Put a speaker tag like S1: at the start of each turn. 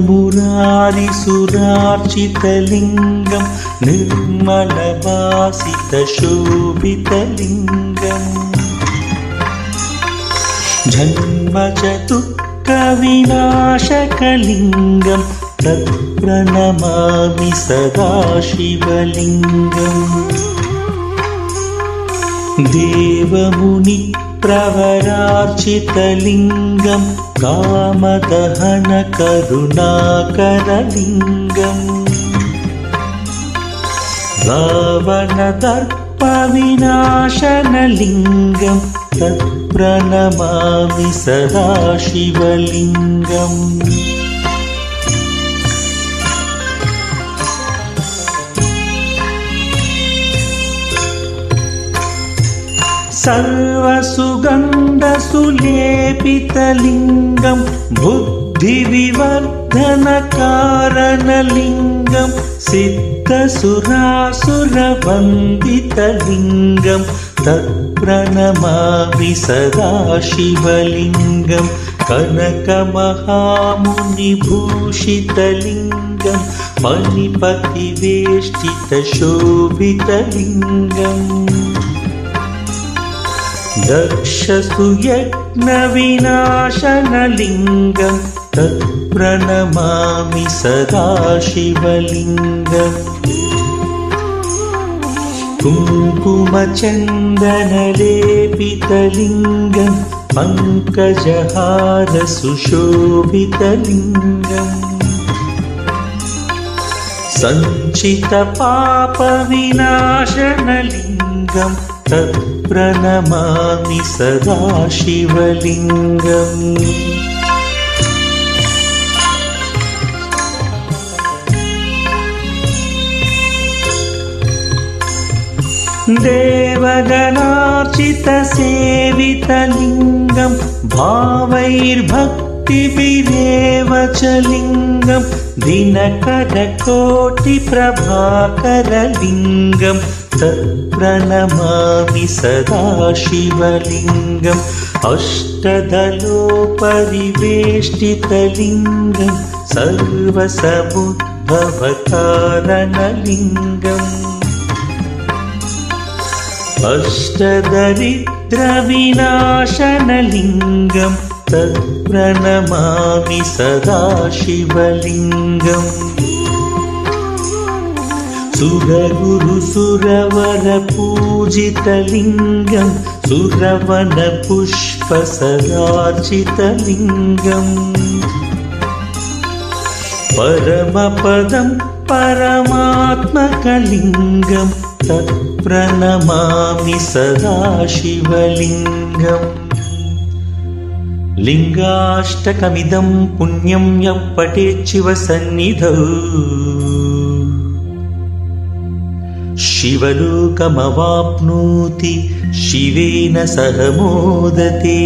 S1: मुरारिसुरार्चितलिङ्गं निर्मलवासितशोभितलिङ्गम् जन्मचतुक्कविनाशकलिङ्गं तत्प्रणमामि सदा शिवलिङ्गम् देवमुनिप्रवरार्चितलिङ्गं कामदहनकरुणाकरलिङ्गम् रावणदर्पविनाशनलिङ्गं तत्प्रणमामि सदा शिवलिङ्गम् सर्वसुगन्धसुलेपितलिङ्गं बुद्धिविवर्धनकारणलिङ्गं सिद्धसुरासुरवन्दितलिङ्गं तत्प्रणमामि सदा शिवलिङ्गं कनकमहामुनिभूषितलिङ्गं मणिपतिवेष्टितशोभितलिङ्गम् दक्षसुयज्ञविनाशनलिङ्गं तत्प्रणमामि सदा शिवलिङ्गम् कुङ्कुमचन्दनलेपितलिङ्गं पङ्कजहारसुशोभितलिङ्गम् सञ्चितपापविनाशनलिङ्गं तत्प्रणमामि सदा शिवलिङ्गम् देवगणार्चितसेवितलिङ्गं भावैर्भक्तिभिरेव च लिङ्गं दिनकरकोटिप्रभाकरलिङ्गं तत्प्रणमामि सदा शिवलिङ्गम् अष्टदलोपरिवेष्टितलिङ्गं सर्वसमुद्भवकारणलिङ्गम् अष्टदरिद्रविनाशनलिङ्गं तत्प्रणमामि सदा शिवलिङ्गम् सुरगुरुसुरवरपूजितलिङ्गं सुरवनपुष्पसदार्चितलिङ्गम् परमपदं परमात्मकलिङ्गं तत्प्रणमामि सदा शिवलिङ्गम् लिङ्गाष्टकमिदं पुण्यं यः पठेत् शिवसन्निधौ शिवलोकमवाप्नोति शिवेन सह मोदते।